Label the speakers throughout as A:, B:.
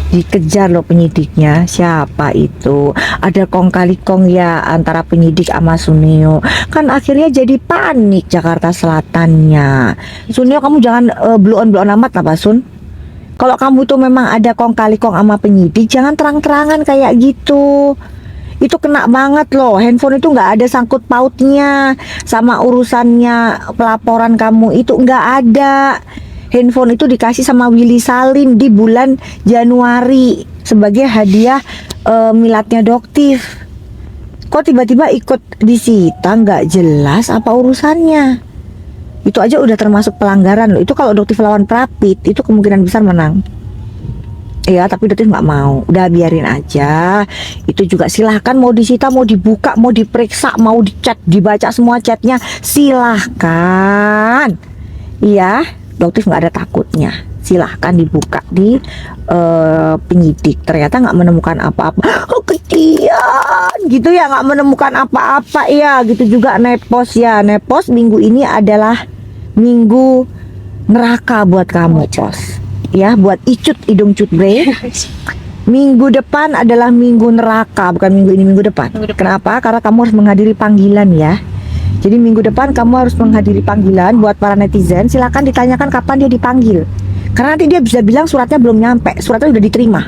A: Dikejar loh penyidiknya. Siapa itu? Ada kong kali kong ya antara penyidik sama Suneo. Kan akhirnya jadi panik Jakarta Selatannya. Suneo, kamu jangan blow on amat apa Sun. Kalau kamu tuh memang ada kong kali kong sama penyidik, jangan terang-terangan kayak gitu. Itu kena banget loh. Handphone itu nggak ada sangkut pautnya sama urusannya pelaporan kamu itu, nggak ada. Handphone itu dikasih sama Willy Salim di bulan Januari sebagai hadiah miladnya Doktif. Kok tiba-tiba ikut disita, nggak jelas apa urusannya. Itu aja udah termasuk pelanggaran loh. Itu kalau Doktif lawan Prapit itu kemungkinan besar menang. Ya, tapi Doktif nggak mau. Udah biarin aja. Itu juga silahkan mau disita, mau dibuka, mau diperiksa, mau dicat, dibaca semua chatnya, silahkan. Iya. Doktif nggak ada takutnya, silahkan dibuka di penyidik. Ternyata nggak menemukan apa-apa. Oh kesian gitu ya, nggak menemukan apa-apa ya. Gitu juga Nepos ya. Nepos minggu ini adalah minggu neraka buat kamu Pos. Ya, buat Icut Hidung Cutbre. Minggu depan adalah minggu neraka, bukan minggu ini, minggu depan. Kenapa? Karena kamu harus menghadiri panggilan ya. Jadi minggu depan kamu harus menghadiri panggilan. Buat para netizen, silakan ditanyakan kapan dia dipanggil. Karena nanti dia bisa bilang suratnya belum nyampe, suratnya sudah diterima.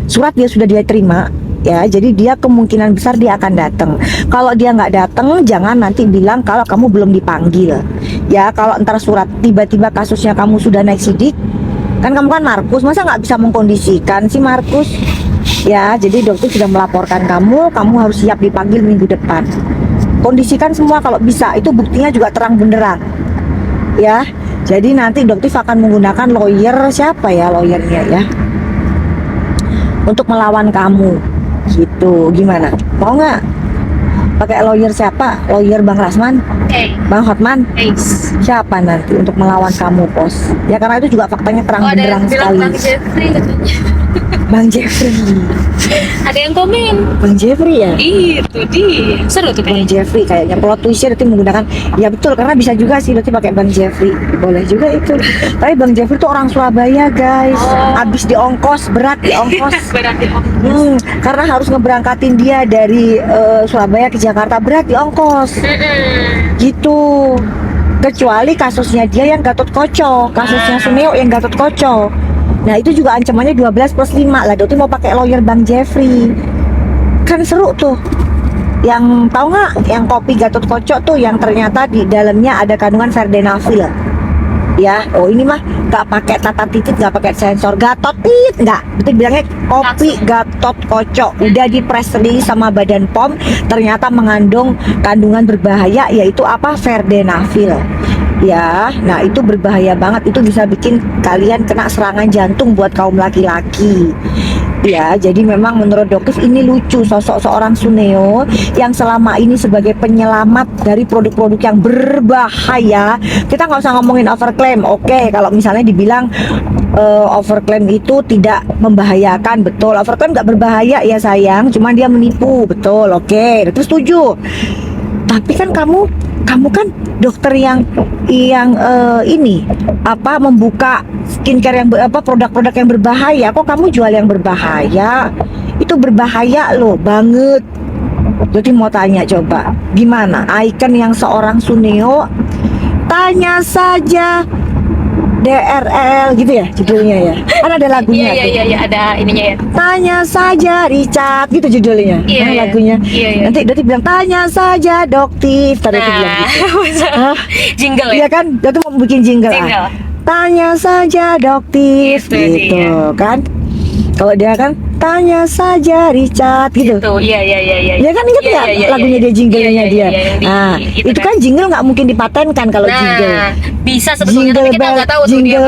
A: Surat dia sudah diterima, ya. Jadi dia kemungkinan besar dia akan datang. Kalau dia nggak datang, jangan nanti bilang kalau kamu belum dipanggil. Ya, kalau ntar surat tiba-tiba kasusnya kamu sudah naik sidik, kan kamu kan Markus, masa nggak bisa mengkondisikan si Markus? Ya, jadi dokter sudah melaporkan kamu harus siap dipanggil minggu depan. Kondisikan semua kalau bisa, itu buktinya juga terang benderang ya. Jadi nanti dokter akan menggunakan lawyer, siapa ya lawyernya ya, untuk melawan kamu gitu. Gimana, mau nggak pakai lawyer? Siapa? Lawyer Bang Rasman, Bang Hotman, siapa nanti untuk melawan kamu Pos? Ya karena itu juga faktanya terang benderang sekali.
B: Bang Jeffrey katanya.
A: Bang Jeffrey.
B: Ada yang komen.
A: Bang Jeffrey ya?
B: Itu dia. Seru tuh
A: Bang
B: kayaknya.
A: Jeffrey kayaknya plot twistnya nanti menggunakan, ya betul, karena bisa juga sih nanti pakai Bang Jeffrey, boleh juga itu. Tapi Bang Jeffrey tuh orang Surabaya guys. Abis diongkos, berat diongkos.
B: Berarti
A: Karena harus ngeberangkatin dia dari Surabaya ke Jakarta, berat diongkos gitu. Kecuali kasusnya dia yang Gatot Koco, kasusnya Suneo yang Gatot Koco. Nah itu juga ancamannya 12+5 lah. Dokter mau pakai lawyer Bang Jeffrey, kan seru tuh. Yang tahu nggak yang kopi Gatot Koco tuh yang ternyata di dalamnya ada kandungan vardenafil ya. Oh ini mah nggak pakai tata titik, nggak pakai sensor, Gatot tit nggak, berarti bilangnya kopi Gatot Koco. Udah di press release sama Badan POM, ternyata mengandung kandungan berbahaya yaitu apa, vardenafil ya. Nah itu berbahaya banget, itu bisa bikin kalian kena serangan jantung buat kaum laki-laki ya. Jadi memang menurut Doktif ini lucu sosok seorang Suneo yang selama ini sebagai penyelamat dari produk-produk yang berbahaya. Kita nggak usah ngomongin overclaim, oke. Kalau misalnya dibilang overclaim itu tidak membahayakan, betul. Overclaim nggak berbahaya ya sayang, cuman dia menipu, betul, oke. Doktif setuju. Tapi kan kamu kan dokter yang ini apa, membuka skincare yang produk-produk yang berbahaya. Kok kamu jual yang berbahaya? Itu berbahaya loh banget. Jadi mau tanya, coba gimana icon yang seorang Suneo? Tanya saja DRL gitu ya judulnya ya. Kan ada lagunya.
B: Iya, ada ininya ya.
A: Tanya saja Richard gitu judulnya.
B: Iya,
A: lagunya.
B: Iya.
A: Nanti bilang tanya saja Doktif. Tadi itu bilang gitu.
B: Jingle
A: Iya
B: ya.
A: kan? Dia tuh mau bikin jingle. Tanya saja Doktif gitu kan. Kalau dia kan tanya saja Richard gitu.
B: Iya.
A: Ya kan ingat ya lagunya dia, jinglenya dia. Nah, itu kan jingle nggak mungkin dipatenkan kalau jingle.
B: Bisa sebetulnya tapi kita nggak tahu tuh dia.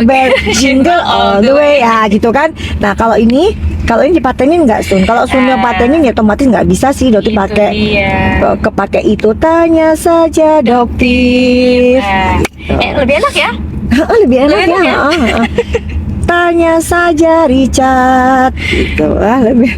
A: Jingle all the way ya gitu kan. Nah, kalau ini dipatenin nggak Sun? Kalau Sunnya patenin ya otomatis nggak bisa sih Doktif pakai. Kepake itu tanya saja Doktif.
B: Lebih enak ya?
A: Lebih enak ya.
B: Tanya
A: saja Richard gitu lebih.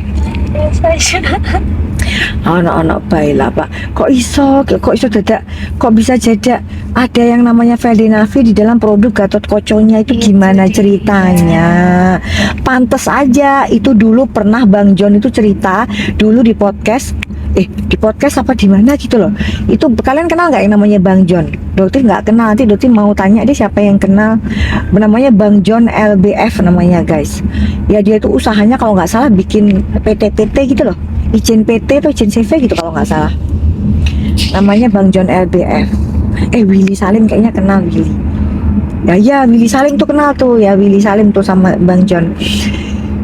A: Ono bae lah Pak. Kok iso dadak kok bisa jadi ada yang namanya Veldenavi di dalam produk Gatot Koconya itu gimana ceritanya? Pantes aja itu dulu pernah Bang John itu cerita dulu di podcast di podcast apa di mana gitu loh. Itu kalian kenal nggak yang namanya Bang John? Dokter nggak kenal, nanti dokter mau tanya deh siapa yang kenal. Namanya Bang John LBF namanya guys. Ya dia itu usahanya kalau nggak salah bikin PT gitu loh, izin PT atau izin CV gitu kalau nggak salah. Namanya Bang John LBF. Willy Salim kayaknya kenal Willy. Ya Willy Salim tuh kenal tuh ya, Willy Salim tuh sama Bang John.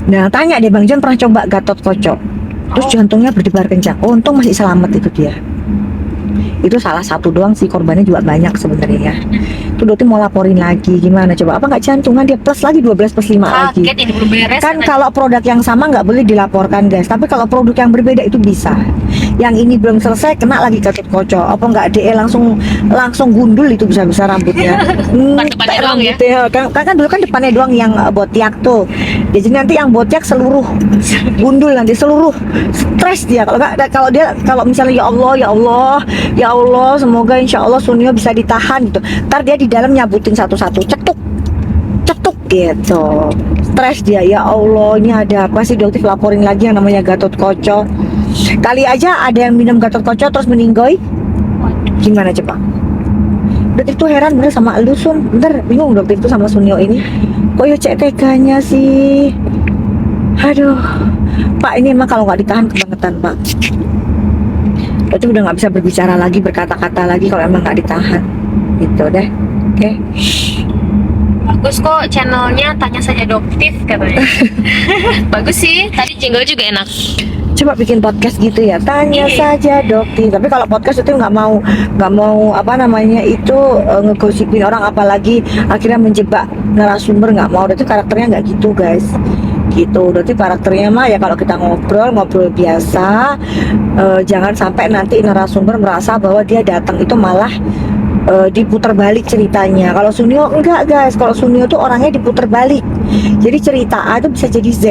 A: Nah tanya deh Bang John pernah coba Gatot Kocok, terus jantungnya berdebar kencang. Untung masih selamat itu dia. Itu salah satu doang sih, korbannya juga banyak sebenarnya. Itu dokter mau laporin lagi gimana coba? Apa nggak jantungan dia plus lagi 12/5 lagi.
B: Kaget ini belum beres.
A: Kan kalau produk yang sama nggak boleh dilaporkan guys, tapi kalau produk yang berbeda itu bisa. Yang ini belum selesai kena lagi Gatot Kocok. Apa nggak DE langsung gundul itu bisa rambutnya.
B: Depannya doang ya.
A: Rambutnya kan dulu kan depannya doang yang botiak tuh. Jadi nanti yang botiak seluruh gundul, nanti seluruh stres dia. Kalau misalnya ya Allah semoga insya Allah Sunio bisa ditahan gitu. Ntar dia di dalam nyabutin satu-satu cetuk gitu. Stres dia, ya Allah ini ada apa sih dokter, laporin lagi yang namanya Gatot Kocok. Kali aja ada yang minum Gatot Kocok terus meninggoy. Gimana coba? Dokter itu heran bener sama lu Sun. Bentar bingung dokter itu sama Sunio ini. Kok ya cek teganya sih. Aduh Pak ini emang kalau nggak ditahan kebangetan Pak. Itu udah nggak bisa berbicara lagi, berkata-kata lagi kalau emang nggak ditahan gitu deh. Oke.
B: Bagus kok channelnya, tanya saja Doktif katanya. Bagus sih, tadi jingle juga enak.
A: Coba bikin podcast gitu ya, tanya saja Doktif. Tapi kalau podcast itu nggak mau apa namanya itu ngegosipin orang, apalagi akhirnya menjebak narasumber, nggak mau. Itu karakternya nggak gitu guys. Gitu, berarti karakternya mah ya kalau kita ngobrol biasa, jangan sampai nanti narasumber merasa bahwa dia datang itu malah diputar balik ceritanya. Kalau Sunio enggak guys, kalau Sunio tuh orangnya diputar balik, jadi cerita A itu bisa jadi Z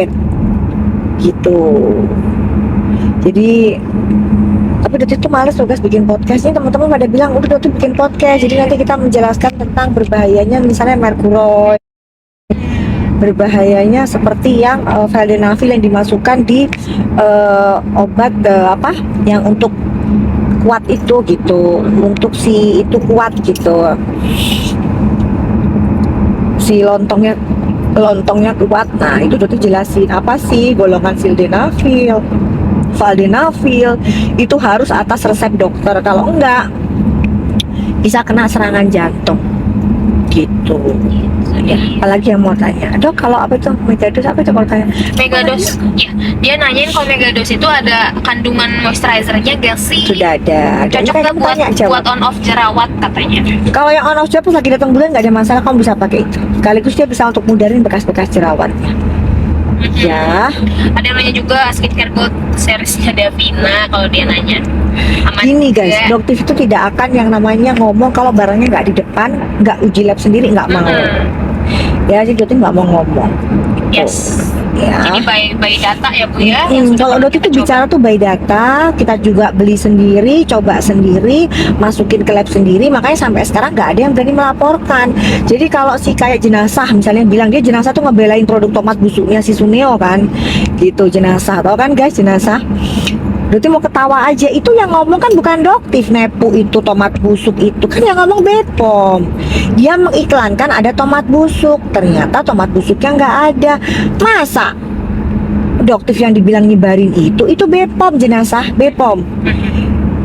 A: gitu. Jadi tapi Doti tuh males loh guys bikin podcastnya. Teman-teman pada bilang udah Doti bikin podcast, jadi nanti kita menjelaskan tentang berbahayanya misalnya merkuroid, berbahayanya seperti yang Veldenavil yang dimasukkan di obat apa yang untuk kuat itu gitu, untuk si itu kuat gitu, si lontongnya kuat. Nah itu Doti jelasin apa sih golongan sildenafil, valdenafil itu harus atas resep dokter, kalau enggak bisa kena serangan jantung gitu. Ya, apalagi yang mau tanya, Dok kalau apa itu megados, apa itu kalau tanya
B: Megados, ya dia nanyain kalau Megados itu ada kandungan moisturizernya gak sih?
A: sudah ada.
B: Cocok
A: Kan
B: gak buat on off jerawat katanya.
A: Kalau yang on off jerawat lagi datang bulan nggak ada masalah, kamu bisa pakai itu. Sekaligus dia bisa untuk mudahin bekas-bekas jerawatnya. Ya.
B: Ada yang nanya juga skincare gold seriesnya Davina, kalau dia nanya. Aman
A: Gini guys,
B: juga.
A: Doktif itu tidak akan yang namanya ngomong kalau barangnya nggak di depan, nggak uji lab sendiri, nggak mau. Ya, jadi Doktif nggak mau ngomong.
B: Yes.
A: Ya.
B: Ini by data ya Bu ya.
A: Kalau Doktif itu bicara tuh by data, kita juga beli sendiri, coba sendiri, masukin ke lab sendiri, makanya sampai sekarang nggak ada yang berani melaporkan. Jadi kalau si kayak jenazah misalnya bilang dia jenazah tuh ngebelain produk tomat busuknya si Suneo kan, gitu jenazah, tau kan guys jenazah. Berarti mau ketawa aja, itu yang ngomong kan bukan Doktif, nepu itu tomat busuk itu kan yang ngomong Bepom. Dia mengiklankan ada tomat busuk, ternyata tomat busuknya nggak ada. Masa Doktif yang dibilang nyebarin itu Bepom, jenazah Bepom.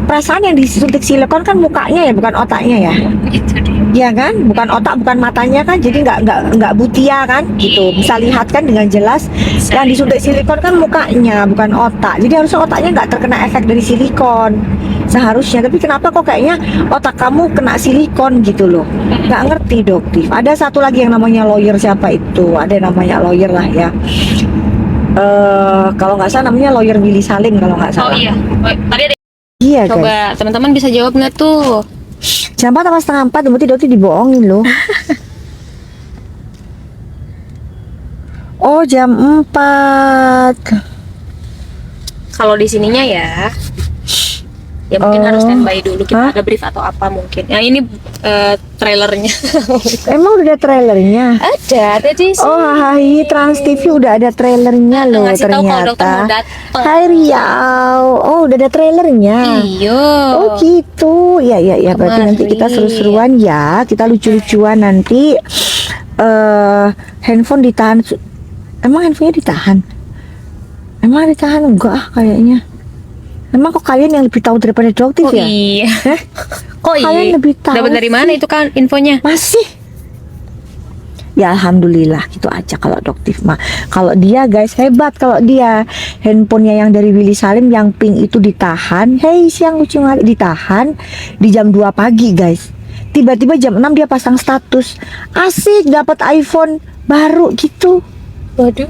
A: Perasaan yang disuntik silikon kan mukanya ya, bukan otaknya ya.
B: Itu dia.
A: Ya kan, bukan otak, bukan matanya kan, jadi nggak butia kan, gitu. Bisa lihat kan dengan jelas. Yang disuntik silikon kan mukanya, bukan otak. Jadi harusnya otaknya nggak terkena efek dari silikon seharusnya. Tapi kenapa kok kayaknya otak kamu kena silikon gitu loh? Nggak ngerti Doktif. Ada satu lagi yang namanya lawyer, siapa itu? Ada yang namanya lawyer lah ya. Kalau nggak salah namanya lawyer Willy Salim kalau nggak salah.
B: Oh iya. Tadi ada.
A: Iya guys.
B: Coba teman-teman bisa jawab nggak tuh?
A: Jam 4 apa setengah 4, berarti Doti dibohongin loh. Oh jam 4.
B: Kalau di sininya ya mungkin
A: Oh.
B: harus standby dulu, kita
A: Hah?
B: ada brief atau apa mungkin. Nah ini trailernya.
A: Emang udah ada trailernya?
B: Ada di sini.
A: Oh, hai, Trans TV udah ada trailernya loh
B: Ngasih tahu kalau dokter mau
A: ternyata.
B: datang.
A: Hai Riau. Oh, udah ada trailernya.
B: Iya.
A: Oh gitu, ya berarti nanti kita
B: Kemarin.
A: seru-seruan ya, kita lucu-lucuan nanti. Handphone ditahan, emang handphonenya ditahan? Emang ditahan enggak ah kayaknya. Emang kok kalian yang lebih tahu daripada dokter
B: Oh
A: ya?
B: iya.
A: Hah?
B: Kok
A: Kalian
B: iya?
A: lebih tahu
B: Dapat dari mana
A: sih.
B: itu kan infonya?
A: Masih? Ya alhamdulillah gitu aja kalau Doktif mah. Kalau dia guys hebat, kalau dia handphonenya yang dari Willy Salim yang pink itu ditahan. Hei siang lucu ngari ditahan di jam 2 pagi guys. Tiba-tiba jam 6 dia pasang status. Asik dapat iPhone baru gitu.
B: Waduh.